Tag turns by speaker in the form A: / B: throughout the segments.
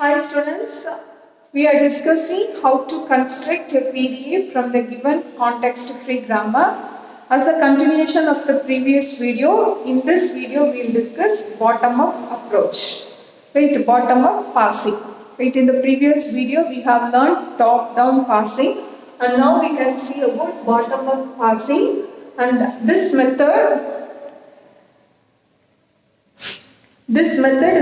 A: Hi students, we are discussing how to construct a PDA from the given context-free grammar. As a continuation of the previous video, in this video we will discuss bottom-up approach. Right, bottom-up parsing. Right, in the previous video we have learned top-down parsing and now we can see about bottom-up parsing, and this method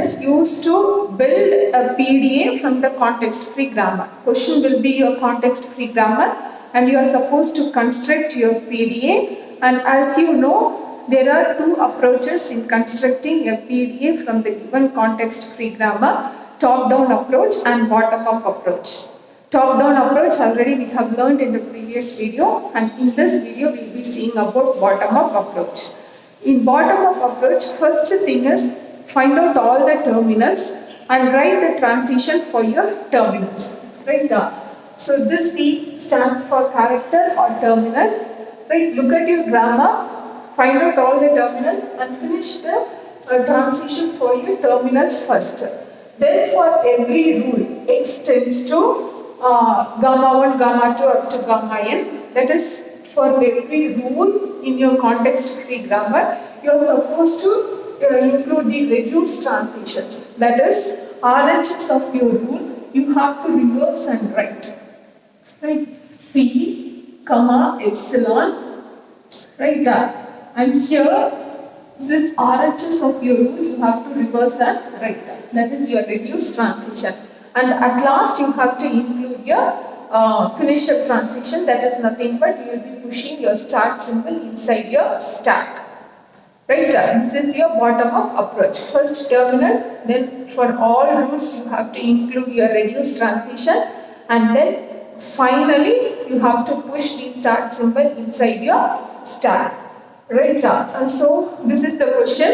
A: is used to build a PDA from the context-free grammar. Question will be your context-free grammar and you are supposed to construct your PDA, and as you know, there are two approaches in constructing a PDA from the given context-free grammar: top-down approach and bottom-up approach. Top-down approach already we have learned in the previous video, and in this video we will be seeing about bottom-up approach. In bottom-up approach, first thing is find out all the terminals and write the transition for your terminals. Right? So this C stands for character or terminals. Right? Look at your grammar, find out all the terminals and finish the transition for your terminals first. Then for every rule, X tends to gamma 1, gamma 2 up to gamma n. That is, for every rule in your context-free grammar, you are supposed to include the reduced transitions. That is, RHS of your rule, you have to reverse and write. Right? P, comma, epsilon. Right? And here, this RHS of your rule, you have to reverse and write. That is your reduced transition. And at last, you have to include your finish up transition. That is nothing but you will be pushing your start symbol inside your stack. Right, this is your bottom-up approach. First terminals, then for all rules you have to include your reduced transition, and then finally you have to push the start symbol inside your stack. Right, so this is the question.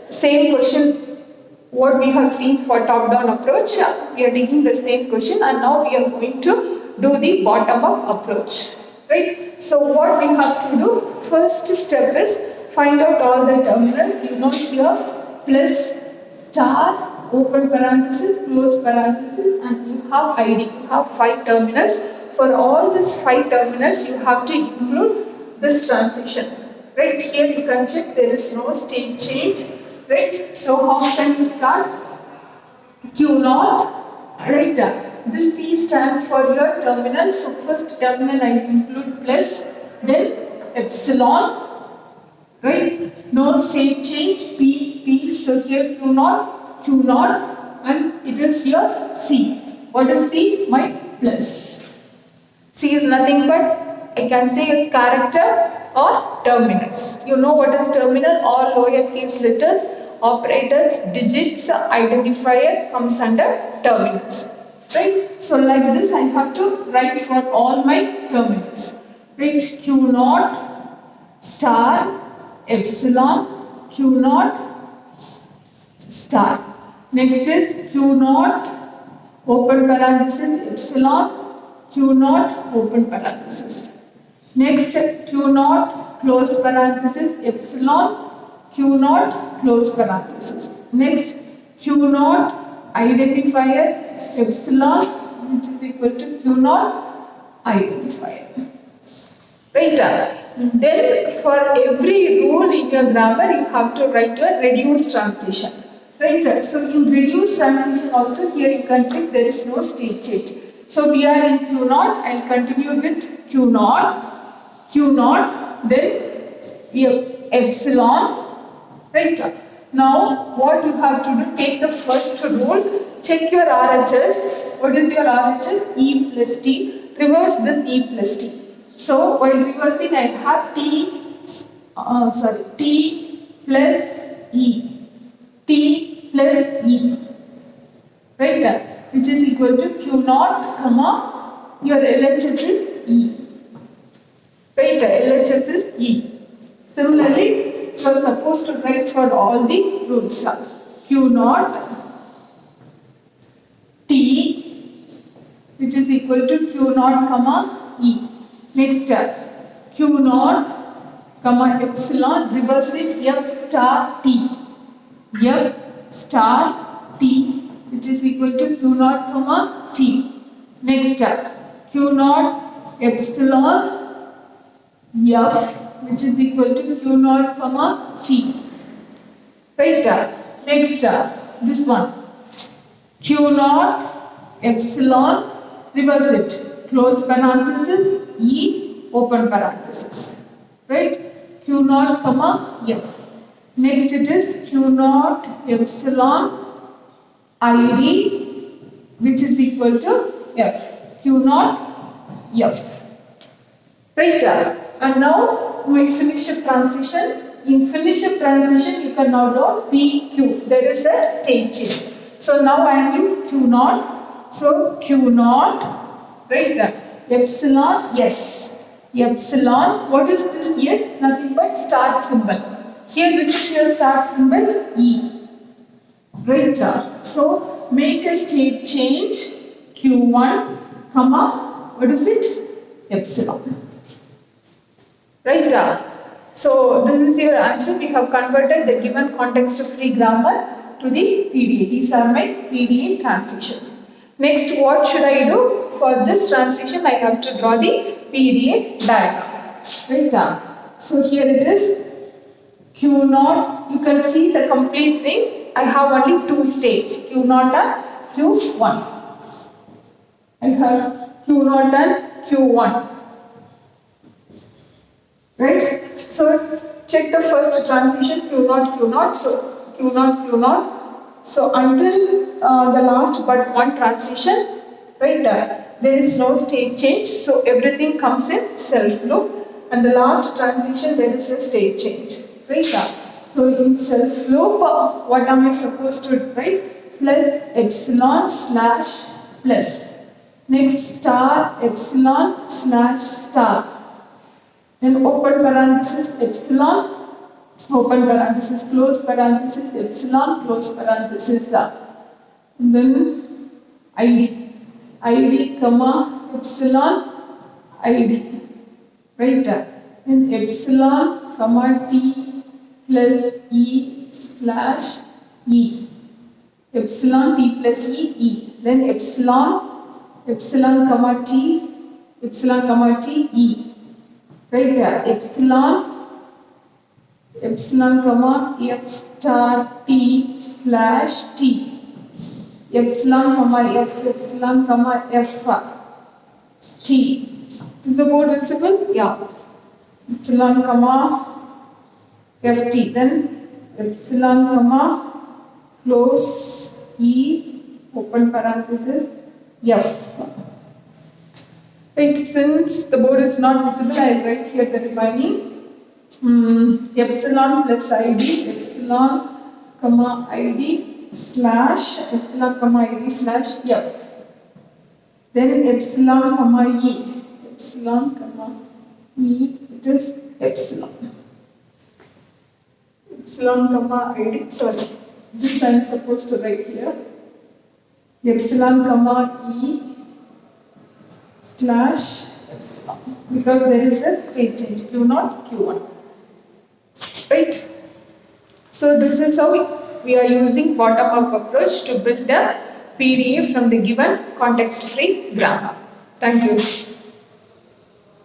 A: Same question what we have seen for top-down approach. We are taking the same question and now we are going to do the bottom-up approach. Right, so what we have to do, first step is find out all the terminals. You know here plus star, open parenthesis, close parenthesis, and you have ID. You have 5 terminals. For all these 5 terminals, you have to include this transition. Right, here you can check there is no state change. Right, so how can you start? Q0. Right, this C stands for your terminal. So first terminal I include plus, then epsilon. Right? No state change, P. So here Q0, and it is your C. What is C? My plus. C is nothing but, I can say, is character or terminals. You know what is terminal? All lowercase letters, operators, digits, identifier comes under terminals. Right? So like this I have to write for all my terminals. Right? Q0 star epsilon, Q0 star. Next is Q0 open parenthesis epsilon, Q0 open parenthesis. Next Q0 close parenthesis epsilon, Q0 close parenthesis. Next Q0 identifier epsilon, which is equal to Q0 identifier. Right? Then for every rule in your grammar you have to write a reduced transition. Right? So in reduced transition also here you can check there is no state change. So we are in Q0, I will continue with Q0, then epsilon. Right? Now what you have to do, take the first rule, check your RHS. What is your RHS? E plus T. Reverse this E plus T. So while reversing, I have T plus E. T plus E. Right? Which is equal to Q0, comma, your LHS is E. Right? LHS is E. Similarly, you are supposed to write for all the roots. Q0 T, which is equal to Q0, comma, E. Next Q0, comma, epsilon, reverse it, F star T. F star T, which which is equal to q naught comma t. Next q naught epsilon f, which is equal to q naught comma t. Right. Next this one, q naught epsilon, reverse it, close parenthesis e open parenthesis, right? Q naught comma f. Next it is q naught epsilon id, which is equal to f, q naught f, right? And now we finish a transition. In finish a transition, you can now do PQ. There is a state change. So now I am in Q naught. So Q naught, right? Epsilon, yes. Epsilon, what is this? Yes, nothing but start symbol. Here, which is your start symbol? E. Right? So make a state change. Q1, comma, what is it? Epsilon. Right? So this is your answer. We have converted the given context-free grammar to the PDA. These are my PDA transitions. Next, what should I do? For this transition, I have to draw the PDA diagram. Right? So here it is. Q naught. You can see the complete thing. I have only two states, Q naught and Q1. I have Q naught and Q1. Right? So check the first transition, Q naught, Q naught. So Q naught, Q naught. So until the last but one transition, right? There is no state change. So everything comes in self loop. And the last transition, there is a state change. Right? So in self loop, what am I supposed to write? Plus epsilon slash plus. Next star epsilon slash star. Then open parenthesis epsilon, open parenthesis, close parenthesis, epsilon, close parenthesis. And then id, id comma epsilon, id. Right? Then epsilon comma t plus e slash e. Epsilon t plus e, e. Then epsilon, epsilon comma t, e. Right, epsilon, epsilon comma f star t slash t, epsilon comma f, epsilon comma f t. Is the board visible? Yeah. Epsilon comma f t. Then epsilon comma close e open parenthesis f. Right, since the board is not visible, I will write here the remaining epsilon plus id, epsilon comma id slash epsilon comma id slash f. Then epsilon comma e, epsilon comma e, it is epsilon. Epsilon comma id, sorry, this I am supposed to write here. Epsilon comma e slash epsilon, because there is a state change, Q naught, Q1. Right? So this is how we are using bottom-up approach to build a PDA from the given context-free grammar. Thank you.